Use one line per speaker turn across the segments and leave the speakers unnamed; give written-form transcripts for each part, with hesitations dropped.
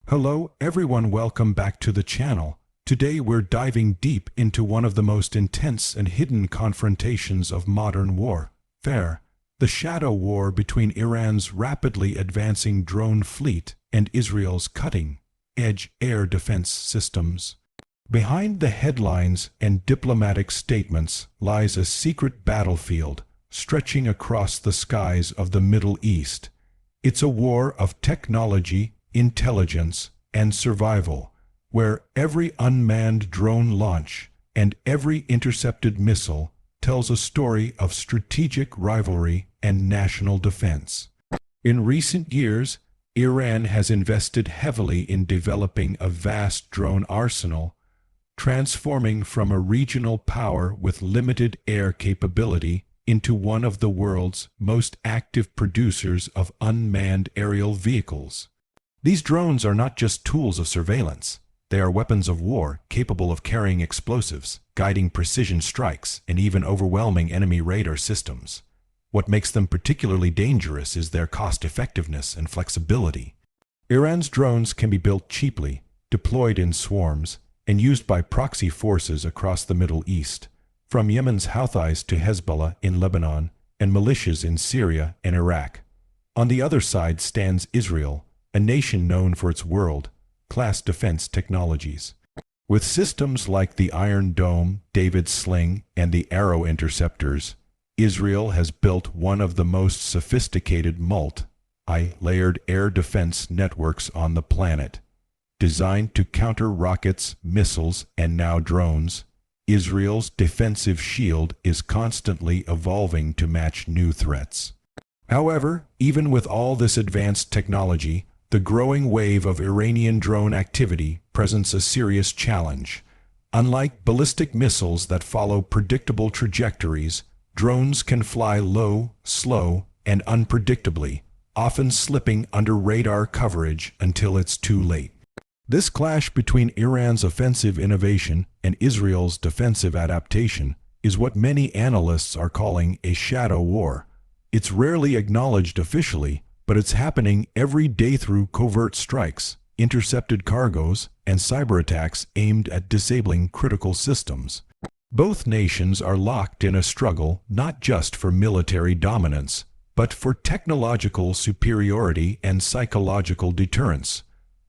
Hello everyone, welcome back to the channel. Today we're diving deep into one of the most intense and hidden confrontations of modern warfare, the shadow war between Iran's rapidly advancing drone fleet and Israel's cutting-edge air defense systems. Behind the headlines and diplomatic statements lies a secret battlefield stretching across the skies of the Middle East. It's a war of technology, intelligence, and survival, where every unmanned drone launch and every intercepted missile tells a story of strategic rivalry and national defense. In recent years, Iran has invested heavily in developing a vast drone arsenal, transforming from a regional power with limited air capability into one of the world's most active producers of unmanned aerial vehicles. These drones are not just tools of surveillance. They are weapons of war capable of carrying explosives, guiding precision strikes, and even overwhelming enemy radar systems. What makes them particularly dangerous is their cost-effectiveness and flexibility. Iran's drones can be built cheaply, deployed in swarms, and used by proxy forces across the Middle East, from Yemen's Houthis to Hezbollah in Lebanon and militias in Syria and Iraq. On the other side stands Israel, a nation known for its world-class defense technologies. With systems like the Iron Dome, David's Sling, and the Arrow interceptors, Israel has built one of the most sophisticated multi-layered air defense networks on the planet. Designed to counter rockets, missiles, and now drones, Israel's defensive shield is constantly evolving to match new threats. However, even with all this advanced technology, the growing wave of Iranian drone activity presents a serious challenge. Unlike ballistic missiles that follow predictable trajectories, drones can fly low, slow, and unpredictably, often slipping under radar coverage until it's too late. This clash between Iran's offensive innovation and Israel's defensive adaptation is what many analysts are calling a shadow war. It's rarely acknowledged officially, but it's happening every day through covert strikes, intercepted cargoes, and cyber attacks aimed at disabling critical systems. Both nations are locked in a struggle not just for military dominance, but for technological superiority and psychological deterrence.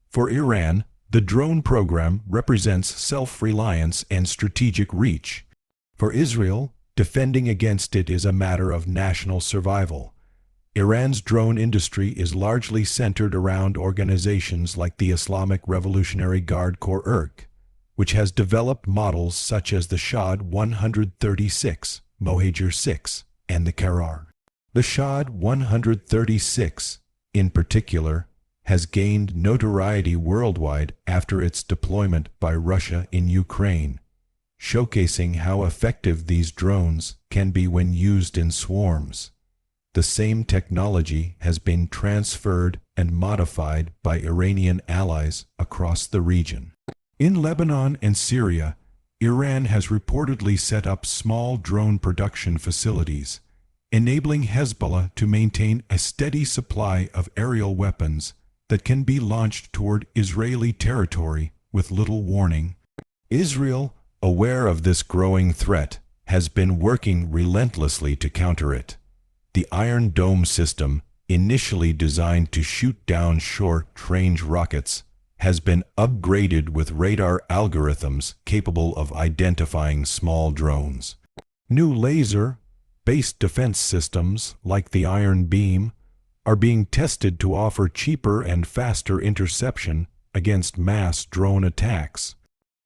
For Iran, the drone program represents self-reliance and strategic reach. For Israel, defending against it is a matter of national survival. Iran's drone industry is largely centered around organizations like the Islamic Revolutionary Guard Corps (IRG), which has developed models such as the Shahed 136, Mohajer 6, and the Karar. The Shahed 136, in particular, has gained notoriety worldwide after its deployment by Russia in Ukraine, showcasing how effective these drones can be when used in swarms. The same technology has been transferred and modified by Iranian allies across the region. In Lebanon and Syria, Iran has reportedly set up small drone production facilities, enabling Hezbollah to maintain a steady supply of aerial weapons that can be launched toward Israeli territory with little warning. Israel, aware of this growing threat, has been working relentlessly to counter it. The Iron Dome system, initially designed to shoot down short-range rockets, has been upgraded with radar algorithms capable of identifying small drones. New laser-based defense systems, like the Iron Beam, are being tested to offer cheaper and faster interception against mass drone attacks.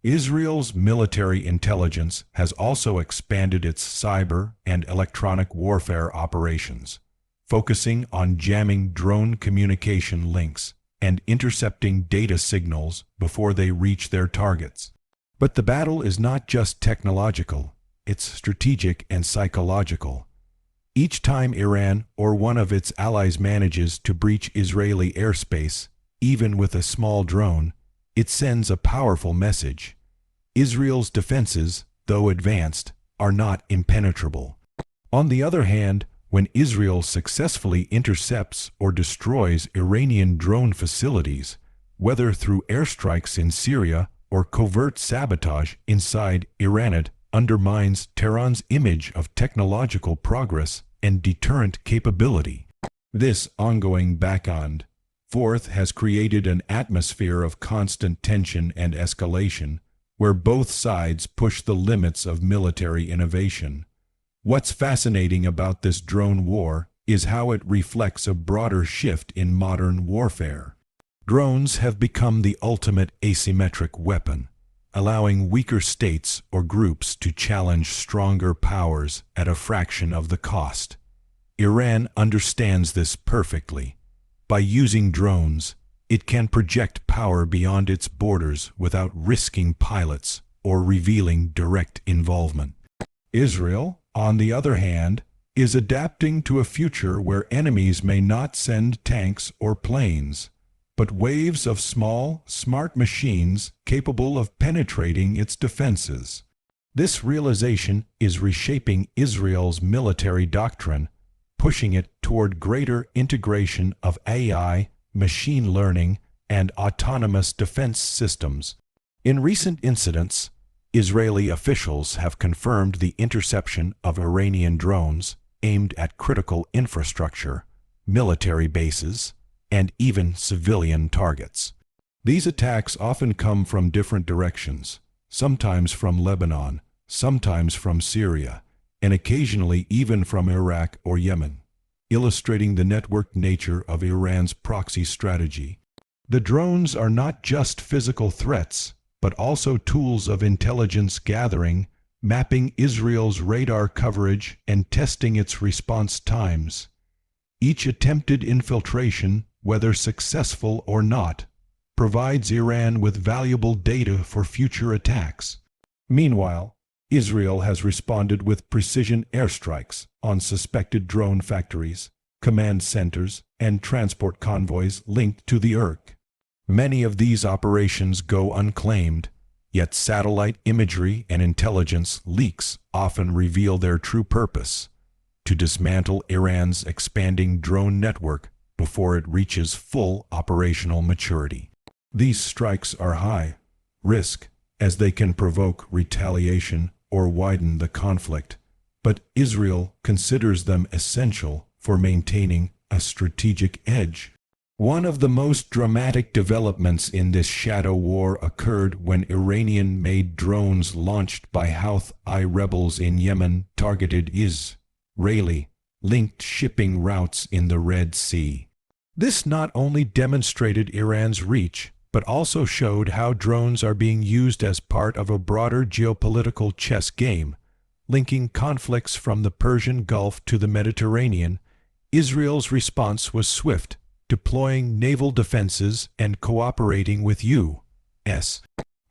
Israel's military intelligence has also expanded its cyber and electronic warfare operations, focusing on jamming drone communication links and intercepting data signals before they reach their targets. But the battle is not just technological, it's strategic and psychological. Each time Iran or one of its allies manages to breach Israeli airspace, even with a small drone, it sends a powerful message. Israel's defenses, though advanced, are not impenetrable. On the other hand, when Israel successfully intercepts or destroys Iranian drone facilities, whether through airstrikes in Syria or covert sabotage inside Iran. It undermines Tehran's image of technological progress and deterrent capability. This ongoing back-and-forth has created an atmosphere of constant tension and escalation, where both sides push the limits of military innovation. What's fascinating about this drone war is how it reflects a broader shift in modern warfare. Drones have become the ultimate asymmetric weapon, allowing weaker states or groups to challenge stronger powers at a fraction of the cost. Iran understands this perfectly. By using drones, it can project power beyond its borders without risking pilots or revealing direct involvement. Israel, on the other hand, is adapting to a future where enemies may not send tanks or planes, but waves of small, smart machines capable of penetrating its defenses. This realization is reshaping Israel's military doctrine, pushing it toward greater integration of AI, machine learning, and autonomous defense systems. In recent incidents, Israeli officials have confirmed the interception of Iranian drones aimed at critical infrastructure, military bases, and even civilian targets. These attacks often come from different directions, sometimes from Lebanon, sometimes from Syria, and occasionally even from Iraq or Yemen, illustrating the networked nature of Iran's proxy strategy. The drones are not just physical threats, but also tools of intelligence gathering, mapping Israel's radar coverage and testing its response times. Each attempted infiltration, whether successful or not, provides Iran with valuable data for future attacks. Meanwhile, Israel has responded with precision airstrikes on suspected drone factories, command centers, and transport convoys linked to the IRK. Many of these operations go unclaimed, yet satellite imagery and intelligence leaks often reveal their true purpose: to dismantle Iran's expanding drone network before it reaches full operational maturity. These strikes are high risk, as they can provoke retaliation or widen the conflict, but Israel considers them essential for maintaining a strategic edge. One of the most dramatic developments in this shadow war occurred when Iranian-made drones launched by Houthi rebels in Yemen targeted Israeli-linked shipping routes in the Red Sea. This not only demonstrated Iran's reach, but also showed how drones are being used as part of a broader geopolitical chess game, linking conflicts from the Persian Gulf to the Mediterranean. Israel's response was swift, deploying naval defenses and cooperating with U.S.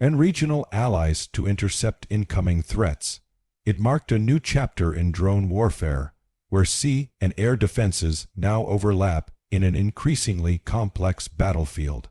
and regional allies to intercept incoming threats. It marked a new chapter in drone warfare, where sea and air defenses now overlap in an increasingly complex battlefield.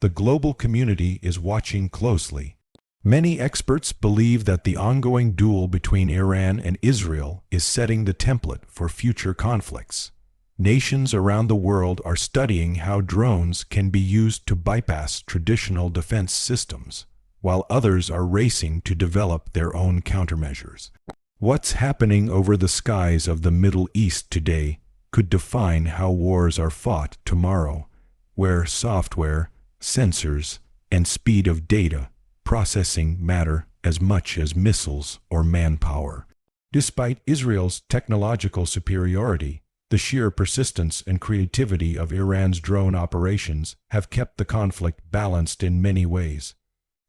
The global community is watching closely. Many experts believe that the ongoing duel between Iran and Israel is setting the template for future conflicts. Nations around the world are studying how drones can be used to bypass traditional defense systems, while others are racing to develop their own countermeasures. What's happening over the skies of the Middle East today could define how wars are fought tomorrow, where software, sensors, and speed of data processing matter as much as missiles or manpower. Despite Israel's technological superiority, the sheer persistence and creativity of Iran's drone operations have kept the conflict balanced in many ways.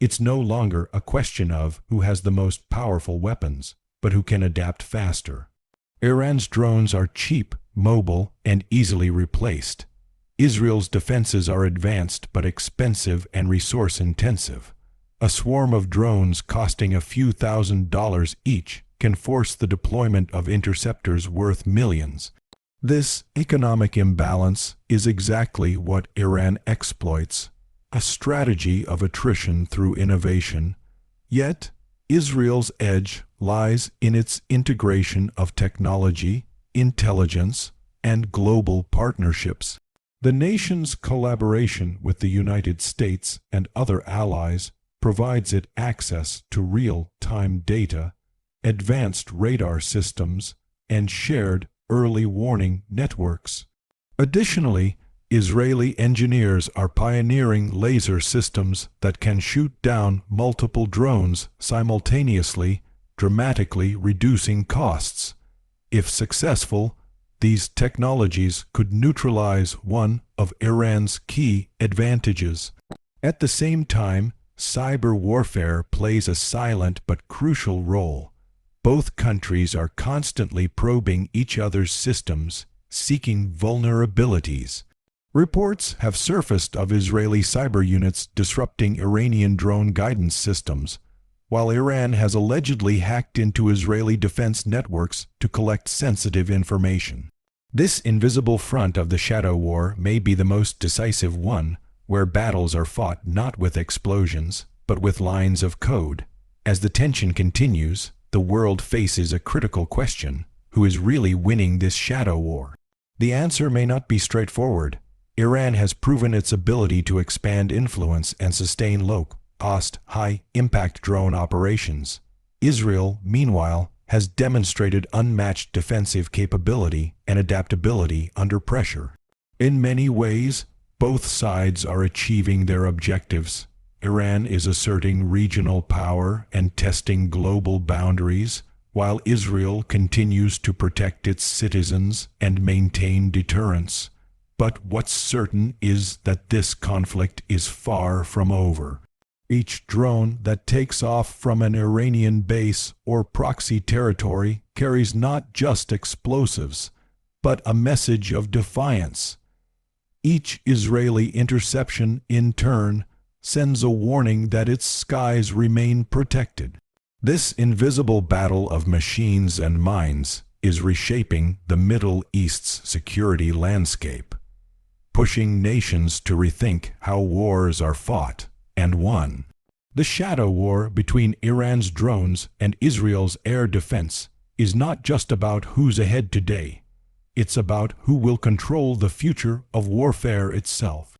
It's no longer a question of who has the most powerful weapons, but who can adapt faster. Iran's drones are cheap, mobile, and easily replaced. Israel's defenses are advanced but expensive and resource-intensive. A swarm of drones costing a few $1,000s each can force the deployment of interceptors worth millions. This economic imbalance is exactly what Iran exploits, a strategy of attrition through innovation. Yet, Israel's edge lies in its integration of technology, intelligence, and global partnerships. The nation's collaboration with the United States and other allies provides it access to real-time data, advanced radar systems, and shared early warning networks. Additionally, Israeli engineers are pioneering laser systems that can shoot down multiple drones simultaneously, dramatically reducing costs. If successful, these technologies could neutralize one of Iran's key advantages. At the same time, cyber warfare plays a silent but crucial role. Both countries are constantly probing each other's systems, seeking vulnerabilities. Reports have surfaced of Israeli cyber units disrupting Iranian drone guidance systems, while Iran has allegedly hacked into Israeli defense networks to collect sensitive information. This invisible front of the shadow war may be the most decisive one, where battles are fought not with explosions, but with lines of code. As the tension continues, the world faces a critical question: who is really winning this shadow war? The answer may not be straightforward. Iran has proven its ability to expand influence and sustain low-cost, high-impact drone operations. Israel, meanwhile, has demonstrated unmatched defensive capability and adaptability under pressure. In many ways, both sides are achieving their objectives. Iran is asserting regional power and testing global boundaries, while Israel continues to protect its citizens and maintain deterrence. But what's certain is that this conflict is far from over. Each drone that takes off from an Iranian base or proxy territory carries not just explosives, but a message of defiance. Each Israeli interception, in turn, sends a warning that its skies remain protected. This invisible battle of machines and minds is reshaping the Middle East's security landscape, pushing nations to rethink how wars are fought and won. The shadow war between Iran's drones and Israel's air defense is not just about who's ahead today. It's about who will control the future of warfare itself.